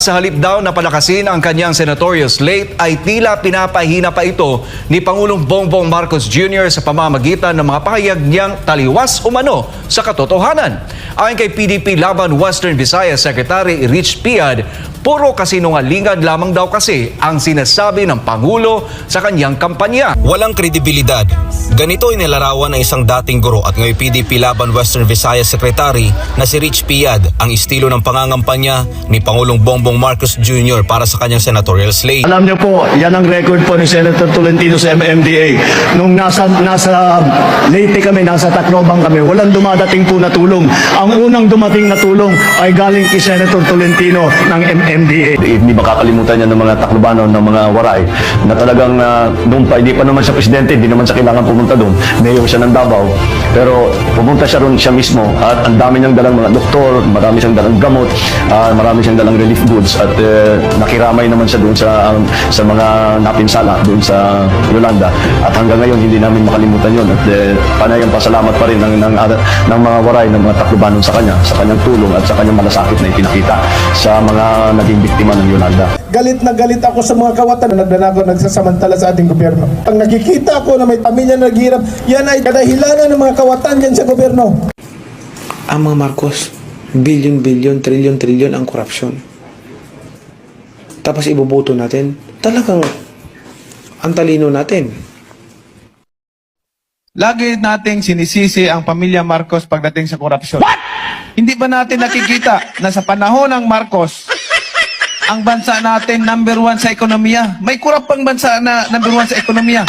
Sa halip daw na palakasin ang kanyang senatorial slate ay tila pinapahina pa ito ni Pangulong Bongbong Marcos Jr. sa pamamagitan ng mga pahayag niyang taliwas umano sa katotohanan. Ayon kay PDP Laban Western Visayas Secretary Rich Piad, puro kasinungalingan lamang daw kasi ang sinasabi ng Pangulo sa kanyang kampanya. Walang kredibilidad. Ganito inilarawan ng isang dating guro at ngayon PDP Laban Western Visayas Secretary na si Rich Piad ang estilo ng pangangampanya ni Pangulong Bongbong Marcos Jr. para sa kanyang senatorial slate. Alam niyo po, yan ang record po ni Senator Tolentino sa MMDA. Nung nasa Leyte kami, nasa Tacloban kami, walang dumadating po na tulong. Ang unang dumating na tulong ay galing kay Senator Tolentino ng MMDA. Hindi makakalimutan niya ng mga Taclobanon, ng mga Waray, na talagang nung hindi pa naman siya presidente, hindi naman siya kailangan pumunta doon. Mayor siya ng Davao. Pero pumunta siya ron siya mismo at ang dami niyang dalang mga doktor, marami siyang dalang gamot, marami siyang dalang relief goods at nakiramay naman siya doon sa mga napinsala doon sa Yolanda. At hanggang ngayon hindi namin makalimutan yon at panay ang pasalamat pa rin ng mga Waray, ng mga Taclobanon sa kanyang tulong at sa kanyang malasakit na ipinakita sa mga naging biktima ng Yolanda. Galit na galit ako sa mga kawatan na nagdanakaw, nagsasamantala sa ating gobyerno. Pag nakikita ko na may pamilya na naghihirap, yan ay kadahilanan ng mga kawatan dyan sa gobyerno. Ang mga Marcos, bilyon-bilyon, trilyon-trilyon ang korupsyon. Tapos iboboto natin, talagang ang talino natin. Lagi nating sinisisi ang pamilya Marcos pagdating sa korupsyon. Hindi ba natin nakikita na sa panahon ng Marcos, ang bansa natin number 1 sa ekonomiya? May korap pang bansa na number 1 sa ekonomiya.